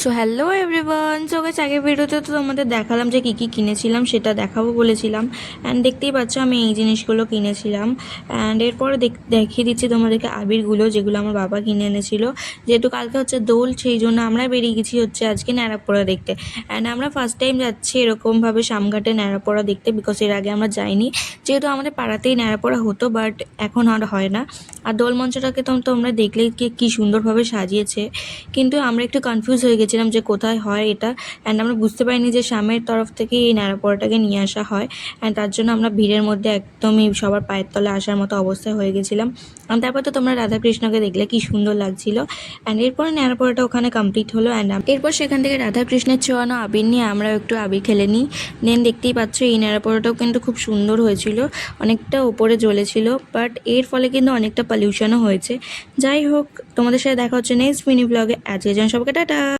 So hello everyone. So guys, আগের ভিডিওতে তো তোমাদের দেখালাম যে কী কী কিনেছিলাম, সেটা দেখাবো বলেছিলাম। অ্যান্ড দেখতেই পাচ্ছ আমি এই জিনিসগুলো কিনেছিলাম। অ্যান্ড এরপরে দেখিয়ে দিচ্ছি তোমাদেরকে আবিরগুলো, যেগুলো আমার বাবা কিনে এনেছিল। যেহেতু কালকে হচ্ছে দোল, সেই জন্য আমরা বেরিয়ে গেছি হচ্ছে আজকে ন্যাড়াপোড়া দেখতে। অ্যান্ড আমরা ফার্স্ট টাইম যাচ্ছি এরকমভাবে শামঘাটে ন্যাড়াপোড়া দেখতে, বিকজ এর আগে আমরা যাইনি। যেহেতু আমাদের পাড়াতেই ন্যাড়াপোড়া হতো, বাট এখন আর হয় না। আর দোল মঞ্চটাকে তো তোমরা দেখলেই কি সুন্দরভাবে সাজিয়েছে, কিন্তু আমরা একটু কনফিউজ হয়ে গেছিলাম যে কোথায় হয় এটা। অ্যান্ড আমরা বুঝতে পারিনি যে স্বামীর তরফ থেকে এই ন্যাড়াপোড়াটাকে নিয়ে আসা হয়। অ্যান্ড তার জন্য আমরা ভিড়ের মধ্যে একদমই সবার পায়ের তলে আসার মতো অবস্থায় হয়ে গেছিলাম। আর তারপর তো তোমরা রাধাকৃষ্ণকে দেখলে কি সুন্দর লাগছিল। অ্যান্ড এরপরে ন্যাড়াপোড়াটা ওখানে কমপ্লিট হলো। অ্যান্ড এরপর সেখান থেকে রাধাকৃষ্ণের ছোঁয়ানো আবির নিয়ে আমরাও একটু আবির খেলে নিই। দেন দেখতেই পাচ্ছ এই ন্যাড়াপোড়াটাও কিন্তু খুব সুন্দর হয়েছিল, অনেকটা ওপরে জ্বলেছিল, বাট এর ফলে কিন্তু অনেকটা পলিউশনও হয়েছে। যাই হোক, তোমাদের সাথে দেখা হচ্ছে নেক্সট মিনি ব্লগে। আজকের জন্য সবাইকে টাটা।